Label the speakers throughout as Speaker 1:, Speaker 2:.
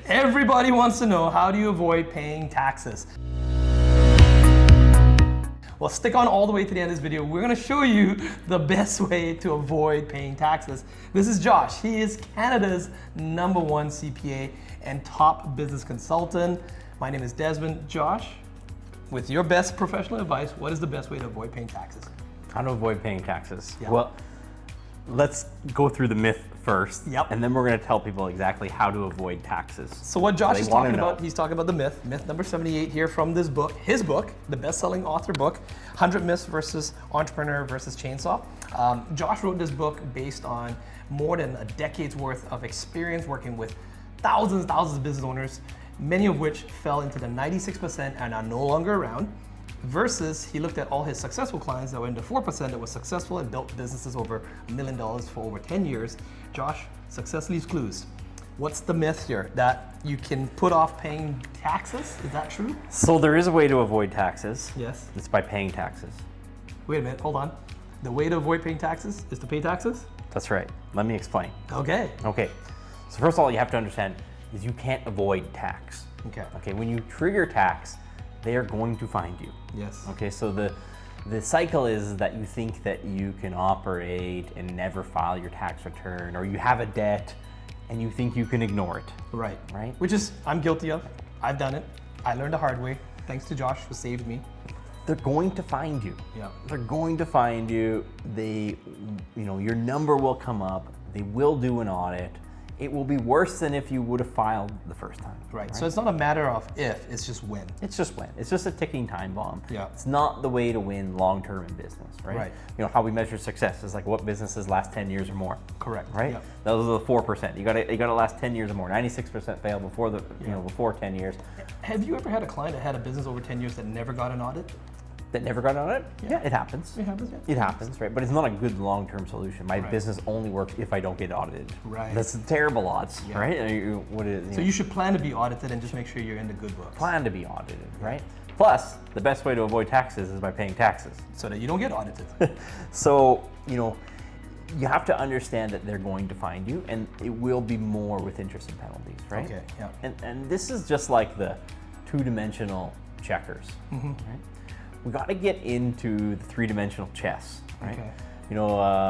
Speaker 1: Everybody wants to know, how do you avoid paying taxes? Well, stick on all the way to the end of this video. We're gonna show you the best way to avoid paying taxes. This is Josh. He is Canada's #1 CPA and top business consultant. My name is Desmond. Josh, with your best professional advice, what is the best way to avoid paying taxes?
Speaker 2: How to avoid paying taxes?
Speaker 1: Yeah.
Speaker 2: Well, let's go through the myth first,
Speaker 1: Yep.
Speaker 2: and then we're going to tell people exactly how to avoid taxes.
Speaker 1: So what Josh
Speaker 2: They
Speaker 1: is
Speaker 2: wanna
Speaker 1: talking
Speaker 2: know.
Speaker 1: about, he's talking about the myth number 78 here from this book, his book, the best-selling author book, 100 Myths versus Entrepreneur versus Chainsaw. Josh wrote this book based on more than a decade's worth of experience working with thousands of business owners, many of which fell into the 96% and are no longer around, versus he looked at all his successful clients that were in the 4% that were successful and built businesses over $1 million for over 10 years. Josh, success leaves clues. What's the myth here? That you can put off paying taxes? Is that true?
Speaker 2: So there is a way to avoid taxes.
Speaker 1: Yes.
Speaker 2: It's by paying taxes.
Speaker 1: Wait a minute, hold on. The way to avoid paying taxes is to pay taxes?
Speaker 2: That's right. Let me explain.
Speaker 1: Okay.
Speaker 2: Okay. So first of all, you have to understand is you can't avoid tax.
Speaker 1: Okay.
Speaker 2: Okay. When you trigger tax, they are going to find you.
Speaker 1: Yes.
Speaker 2: Okay. So the cycle is that you think that you can operate and never file your tax return, or you have a debt and you think you can ignore it.
Speaker 1: Right.
Speaker 2: Right.
Speaker 1: Which is, I'm guilty of. I've done it. I learned the hard way. Thanks to Josh who saved me.
Speaker 2: They're going to find you.
Speaker 1: Yeah.
Speaker 2: They're going to find you. Your number will come up. They will do an audit. It will be worse than if you would have filed the first time.
Speaker 1: Right. So it's not a matter of if, it's just when.
Speaker 2: It's just when. It's just a ticking time bomb.
Speaker 1: Yeah.
Speaker 2: It's not the way to win long-term in business, right?
Speaker 1: Right.
Speaker 2: How we measure success is like what businesses last 10 years or more.
Speaker 1: Correct.
Speaker 2: Right?
Speaker 1: Yeah.
Speaker 2: Those are the 4%. You gotta last 10 years or more. 96% fail before 10 years.
Speaker 1: Have you ever had a client that had a business over 10 years that never got an audit?
Speaker 2: That never got an audit? Yeah, it happens.
Speaker 1: It happens, yeah.
Speaker 2: It happens, right? But it's not a good long-term solution. My
Speaker 1: Right.
Speaker 2: business only works if I don't get audited.
Speaker 1: Right.
Speaker 2: That's terrible odds,
Speaker 1: Yeah.
Speaker 2: right?
Speaker 1: So you should plan to be audited and just make sure you're in the good books.
Speaker 2: plan to be audited, right? Plus, the best way to avoid taxes is by paying taxes.
Speaker 1: So that you don't get audited.
Speaker 2: So, you have to understand that they're going to find you, and it will be more with interest and penalties, right?
Speaker 1: Okay, yeah.
Speaker 2: And this is just like the two-dimensional checkers, right? We got to get into the three-dimensional chess, right?
Speaker 1: Okay.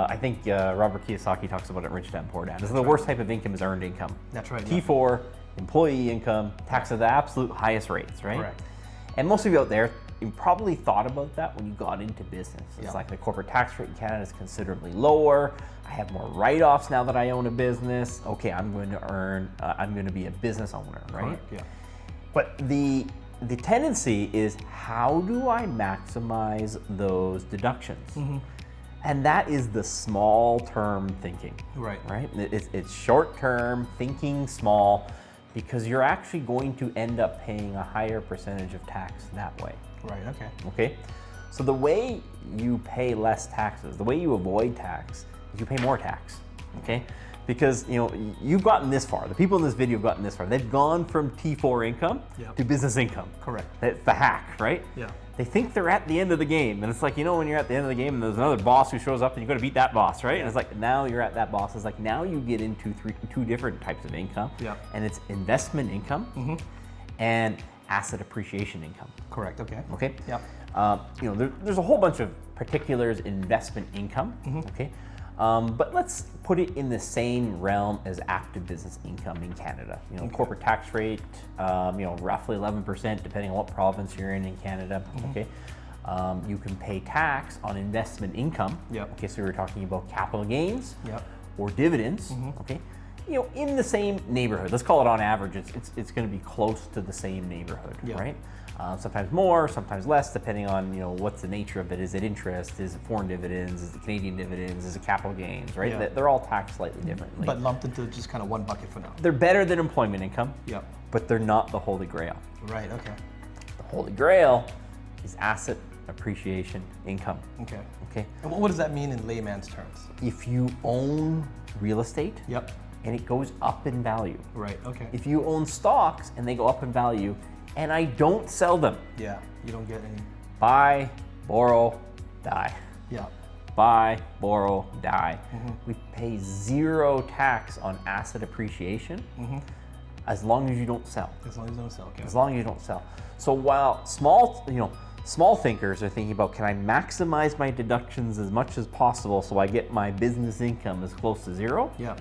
Speaker 2: I think Robert Kiyosaki talks about it in Rich Dad Poor Dad. This is the worst type of income is earned income.
Speaker 1: That's right. Yeah.
Speaker 2: T4, employee income, tax at the absolute highest rates, right?
Speaker 1: Correct.
Speaker 2: And most of you out there, you probably thought about that when you got into business. It's
Speaker 1: Yeah.
Speaker 2: like the corporate tax rate in Canada is considerably lower. I have more write-offs now that I own a business. Okay, I'm going to be a business owner, right?
Speaker 1: Correct, yeah.
Speaker 2: But the tendency is, how do I maximize those deductions? And that is the small-term thinking.
Speaker 1: Right.
Speaker 2: Right? It's short-term, thinking small, because you're actually going to end up paying a higher percentage of tax that way.
Speaker 1: Right, okay.
Speaker 2: Okay? So the way you pay less taxes, the way you avoid tax, is you pay more tax. Okay? Because you've gotten this far. The people in this video have gotten this far. They've gone from T4 income
Speaker 1: Yep.
Speaker 2: to business income.
Speaker 1: Correct.
Speaker 2: That's the hack, right?
Speaker 1: Yeah.
Speaker 2: They think they're at the end of the game, and it's like, when you're at the end of the game and there's another boss who shows up and you got to beat that boss, right? And it's like, now you're at that boss. It's like, now you get into two different types of income.
Speaker 1: Yeah.
Speaker 2: And it's investment income and asset appreciation income.
Speaker 1: Correct, okay.
Speaker 2: Okay.
Speaker 1: Yep.
Speaker 2: There's a whole bunch of particulars in investment income. Okay. But let's put it in the same realm as active business income in Canada. Corporate tax rate, roughly 11%, depending on what province you're in Canada. Okay. You can pay tax on investment income.
Speaker 1: Yep.
Speaker 2: Okay, so we were talking about capital gains.
Speaker 1: Yep.
Speaker 2: Or dividends. Okay. In the same neighborhood. Let's call it on average. It's going to be close to the same neighborhood,
Speaker 1: Yeah.
Speaker 2: right? Sometimes more, sometimes less, depending on what's the nature of it. Is it interest? Is it foreign dividends? Is it Canadian dividends? Is it capital gains? Right?
Speaker 1: Yeah.
Speaker 2: They're all taxed slightly differently.
Speaker 1: But lumped into just kind of one bucket for now.
Speaker 2: They're better than employment income.
Speaker 1: Yep.
Speaker 2: But they're not the holy grail.
Speaker 1: Right, okay.
Speaker 2: The holy grail is asset appreciation income.
Speaker 1: Okay.
Speaker 2: Okay.
Speaker 1: And what does that mean in layman's terms?
Speaker 2: If you own real estate,
Speaker 1: Yep.
Speaker 2: and it goes up in value.
Speaker 1: Right, okay.
Speaker 2: If you own stocks and they go up in value, and I don't sell them,
Speaker 1: Yeah, you don't get any.
Speaker 2: buy, borrow, die.
Speaker 1: Yeah.
Speaker 2: Buy, borrow, die. We pay zero tax on asset appreciation as long as you don't sell.
Speaker 1: As long as you don't sell, okay.
Speaker 2: As long as you don't sell. So while small thinkers are thinking about, can I maximize my deductions as much as possible so I get my business income as close to zero?
Speaker 1: Yeah.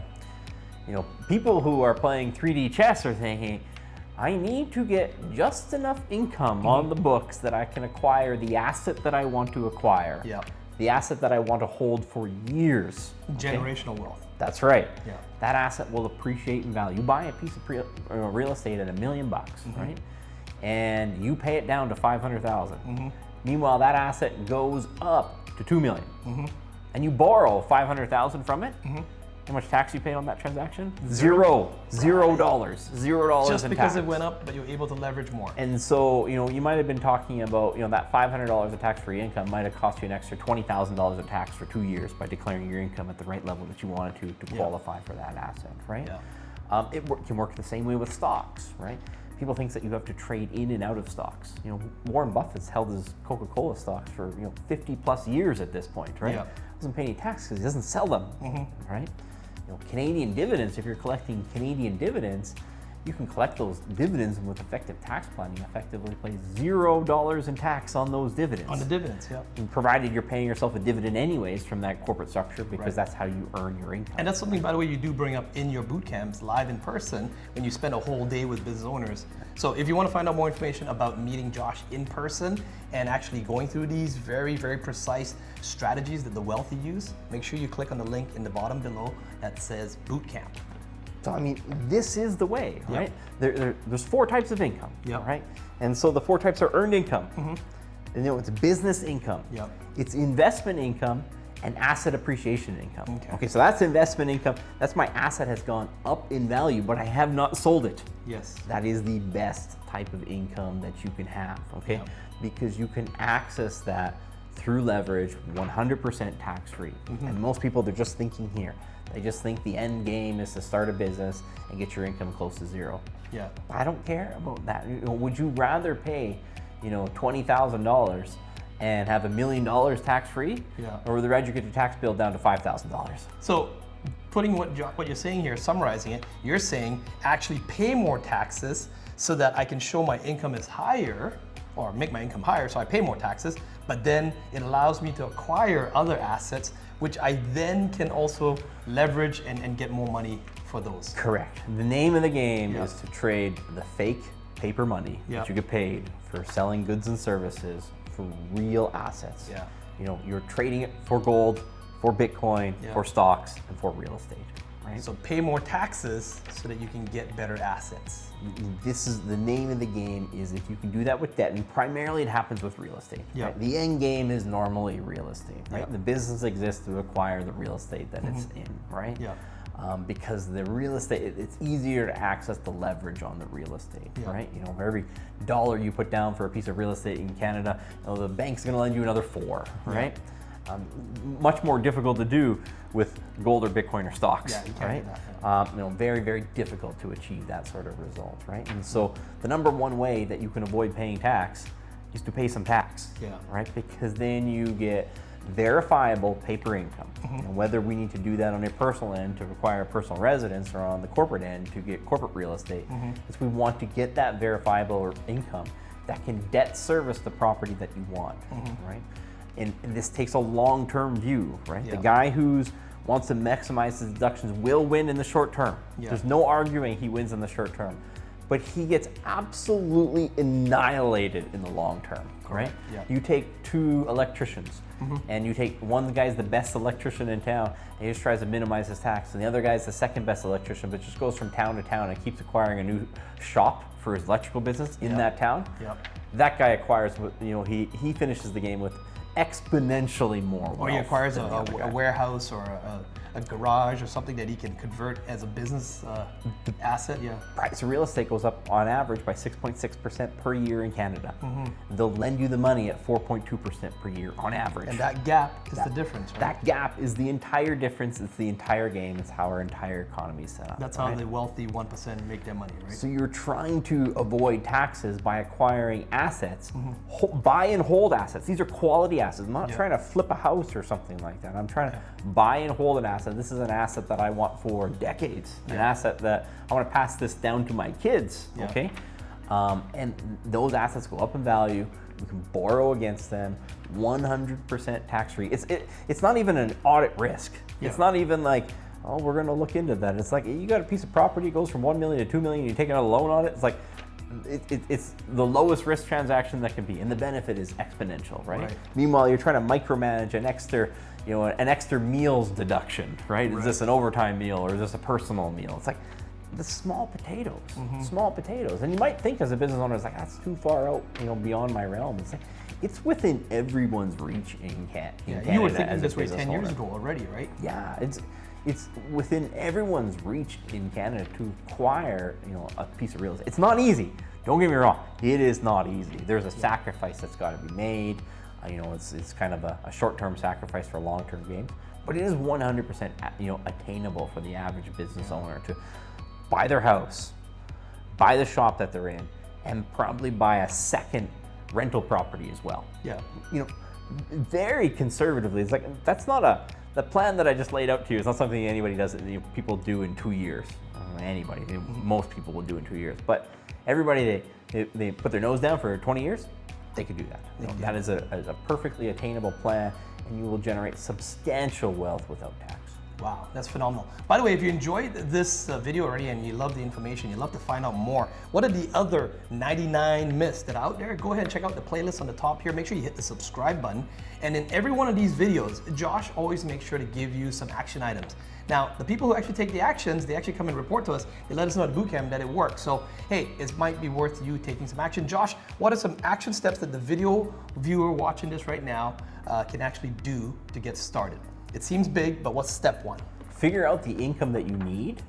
Speaker 2: People who are playing 3D chess are thinking, I need to get just enough income on the books that I can acquire the asset that I want to acquire.
Speaker 1: Yeah.
Speaker 2: The asset that I want to hold for years.
Speaker 1: Generational wealth.
Speaker 2: That's right.
Speaker 1: Yeah.
Speaker 2: That asset will appreciate in value. You buy a piece of real estate at $1 million, right? And you pay it down to $500,000. Meanwhile, that asset goes up to $2 million. And you borrow $500,000 from it. How much tax you paid on that transaction? $0. $0
Speaker 1: Just
Speaker 2: in
Speaker 1: because
Speaker 2: tax.
Speaker 1: it went up, but you're able to leverage more.
Speaker 2: And so, you might have been talking about, that $500 of tax-free income might have cost you an extra $20,000 of tax for 2 years by declaring your income at the right level that you wanted to qualify for that asset, right?
Speaker 1: Yeah.
Speaker 2: It can work the same way with stocks, right? People think that you have to trade in and out of stocks. Warren Buffett's held his Coca-Cola stocks for 50 plus years at this point, right?
Speaker 1: Yeah.
Speaker 2: Doesn't pay any tax because he doesn't sell them, right? Canadian dividends, if you're collecting Canadian dividends, you can collect those dividends and with effective tax planning effectively pay $0 in tax on those dividends.
Speaker 1: On the dividends, yeah.
Speaker 2: And provided you're paying yourself a dividend anyways from that corporate structure because that's how you earn your income.
Speaker 1: And that's something, by the way, you do bring up in your boot camps live in person when you spend a whole day with business owners. So if you want to find out more information about meeting Josh in person and actually going through these very, very precise strategies that the wealthy use, make sure you click on the link in the bottom below that says boot camp.
Speaker 2: So this is the way, right? There's 4 types of income, right? And so the 4 types are earned income. And it's business income, it's investment income, and asset appreciation income. Okay, so that's investment income. That's my asset has gone up in value, but I have not sold it.
Speaker 1: Yes.
Speaker 2: That is the best type of income that you can have, okay? Because you can access that through leverage, 100% tax-free. And most people, they're just thinking here. They just think the end game is to start a business and get your income close to zero.
Speaker 1: Yeah.
Speaker 2: I don't care about that. Would you rather pay, $20,000 and have $1 million tax-free?
Speaker 1: Yeah.
Speaker 2: Or would you rather get your tax bill down to $5,000?
Speaker 1: So putting what you're saying here, summarizing it, you're saying actually pay more taxes so that I can show my income is higher or make my income higher so I pay more taxes, but then it allows me to acquire other assets which I then can also leverage and get more money for those.
Speaker 2: Correct. The name of the game is to trade the fake paper money that you get paid for selling goods and services for real assets.
Speaker 1: Yeah.
Speaker 2: You're trading it for gold, for Bitcoin, for stocks, and for real estate. Right?
Speaker 1: So pay more taxes so that you can get better assets.
Speaker 2: This is the name of the game, is if you can do that with debt, and primarily it happens with real estate. Right? The end game is normally real estate, right? The business exists to acquire the real estate that it's in, right?
Speaker 1: Yeah.
Speaker 2: Because the real estate, it's easier to access the leverage on the real estate, right? For every dollar you put down for a piece of real estate in Canada, the bank's going to lend you another 4, right? Much more difficult to do with gold or Bitcoin or stocks, right? Very, very difficult to achieve that sort of result, right? And so the number one way that you can avoid paying tax is to pay some tax, right? Because then you get verifiable paper income. And whether we need to do that on a personal end to require a personal residence or on the corporate end to get corporate real estate, is we want to get that verifiable income that can debt service the property that you want, right? And this takes a long-term view, right? The guy who wants to maximize his deductions will win in the short term. There's no arguing he wins in the short term. But he gets absolutely annihilated in the long term, right? You take 2 electricians, and you take one guy's the best electrician in town, and he just tries to minimize his tax, and the other guy's the second best electrician, but just goes from town to town and keeps acquiring a new shop for his electrical business in that town. That guy acquires, he finishes the game with exponentially more wealth.
Speaker 1: Or he acquires a warehouse or a garage or something that he can convert as a business asset.
Speaker 2: Price of real estate goes up on average by 6.6% per year in Canada. They'll lend you the money at 4.2% per year on average.
Speaker 1: And that gap is the difference, right?
Speaker 2: That gap is the entire difference. It's the entire game. It's how our entire economy is set up.
Speaker 1: That's how the wealthy 1% make their money, right?
Speaker 2: So you're trying to avoid taxes by acquiring assets, buy and hold assets. These are quality assets. I'm not trying to flip a house or something like that. I'm trying to buy and hold an asset asset. This is an asset that I want for decades, an asset that I want to pass this down to my kids, okay? And those assets go up in value. You can borrow against them, 100% tax-free. It's not even an audit risk. It's not even like, oh, we're going to look into that. It's like, you got a piece of property, it goes from 1 million to 2 million, you take out a loan on it. It's like, it's the lowest risk transaction that can be, and the benefit is exponential, right? Meanwhile, you're trying to micromanage an extra meals deduction, right? Is this an overtime meal or is this a personal meal? It's like the small potatoes. And you might think as a business owner, it's like, that's too far out, beyond my realm. It's like, it's within everyone's reach in Canada.
Speaker 1: You were thinking this way 10 years ago already, right?
Speaker 2: Yeah, it's within everyone's reach in Canada to acquire, a piece of real estate. It's not easy. Don't get me wrong. It is not easy. There's a sacrifice that's got to be made. It's kind of a short-term sacrifice for long-term gains, but it is 100% attainable for the average business owner to buy their house, buy the shop that they're in, and probably buy a second rental property as well.
Speaker 1: Yeah.
Speaker 2: Very conservatively. It's like, that's not the plan that I just laid out to you is not something anybody does. People do in 2 years. Most people will do in 2 years. But everybody, they put their nose down for 20 years, they could do that. That is a perfectly attainable plan, and you will generate substantial wealth without tax.
Speaker 1: Wow, that's phenomenal. By the way, if you enjoyed this video already and you love the information, you'd love to find out more, what are the other 99 myths that are out there? Go ahead and check out the playlist on the top here. Make sure you hit the subscribe button. And in every one of these videos, Josh always makes sure to give you some action items. Now, the people who actually take the actions, they actually come and report to us. They let us know at Bootcamp that it works. So, hey, it might be worth you taking some action. Josh, what are some action steps that the video viewer watching this right now can actually do to get started? It seems big, but what's step one?
Speaker 2: Figure out the income that you need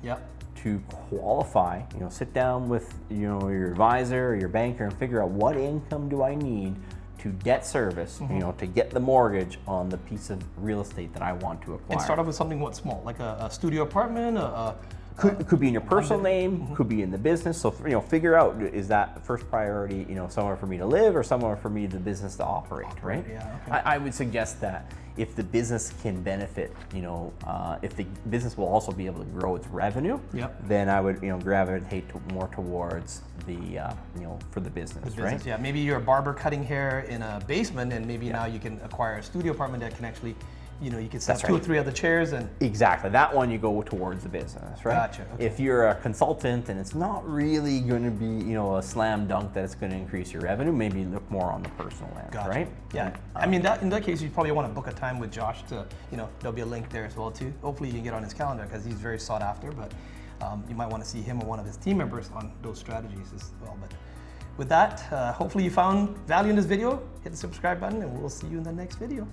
Speaker 2: to qualify. Sit down with your advisor or your banker and figure out what income do I need to debt service, to get the mortgage on the piece of real estate that I want to acquire.
Speaker 1: And start off with something small, like a studio apartment,
Speaker 2: could be in your personal name, could be in the business. So figure out, is that first priority, somewhere for me to live or somewhere for me, the business to operate, right?
Speaker 1: Yeah, okay.
Speaker 2: I would suggest that if the business can benefit, if the business will also be able to grow its revenue, then I would gravitate more towards the for the business, right?
Speaker 1: Yeah, maybe you're a barber cutting hair in a basement, and maybe now you can acquire a studio apartment that can actually, you can set two or three other chairs and.
Speaker 2: Exactly, that one you go towards the business, right?
Speaker 1: Gotcha. Okay.
Speaker 2: If you're a consultant and it's not really going to be, a slam dunk that it's going to increase your revenue, maybe look more on the personal end, right?
Speaker 1: Yeah, I mean, in that case, you probably want to book a time with Josh to, there'll be a link there as well too. Hopefully you can get on his calendar because he's very sought after, but you might want to see him or one of his team members on those strategies as well. But with that, hopefully you found value in this video. Hit the subscribe button and we'll see you in the next video.